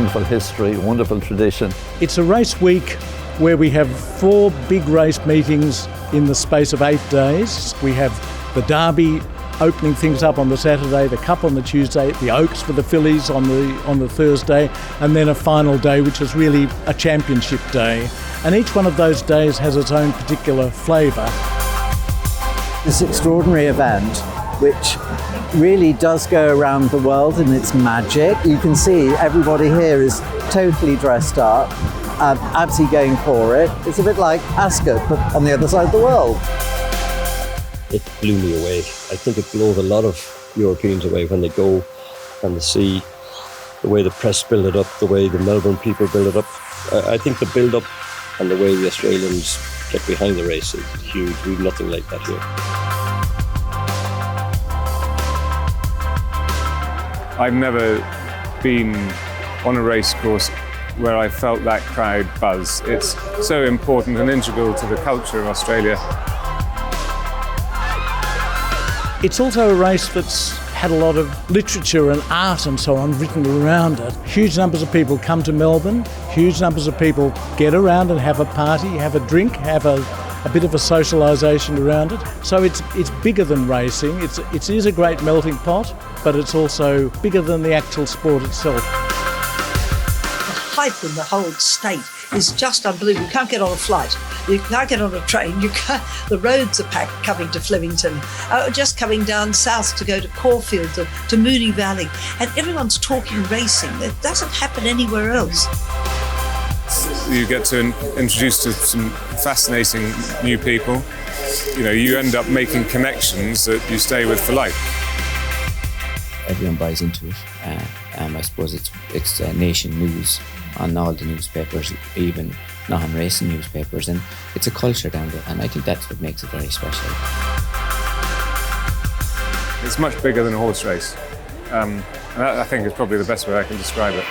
wonderful history, wonderful tradition. It's a race week where we have 4 big race meetings in the space of 8 days. We have the Derby opening things up on the Saturday, the Cup on the Tuesday, the Oaks for the fillies on the Thursday, and then a final day which is really a championship day. And each one of those days has its own particular flavour. This extraordinary event, which really does go around the world in its magic. You can see everybody here is totally dressed up, absolutely going for it. It's a bit like Ascot, but on the other side of the world. It blew me away. I think it blows a lot of Europeans away when they go and they see the way the press build it up, the way the Melbourne people build it up. I think the build up and the way the Australians get behind the race is huge. We've nothing like that here. I've never been on a race course where I felt that crowd buzz. It's so important and integral to the culture of Australia. It's also a race that's had a lot of literature and art and so on written around it. Huge numbers of people come to Melbourne, huge numbers of people get around and have a party, have a drink, have a bit of a socialisation around it. So it's bigger than racing. It is a great melting pot, but it's also bigger than the actual sport itself. The hype in the whole state is just unbelievable. You can't get on a flight. You can't get on a train. The roads are packed coming to Flemington, just coming down south to go to Caulfield, to Moonee Valley. And everyone's talking racing. It doesn't happen anywhere else. You get to introduce to some fascinating new people. You know, you end up making connections that you stay with for life. Everyone buys into it. I suppose it's nation news on all the newspapers, even non-racing newspapers, and it's a culture down there, and I think that's what makes it very special. It's much bigger than a horse race, and that, I think, is probably the best way I can describe it.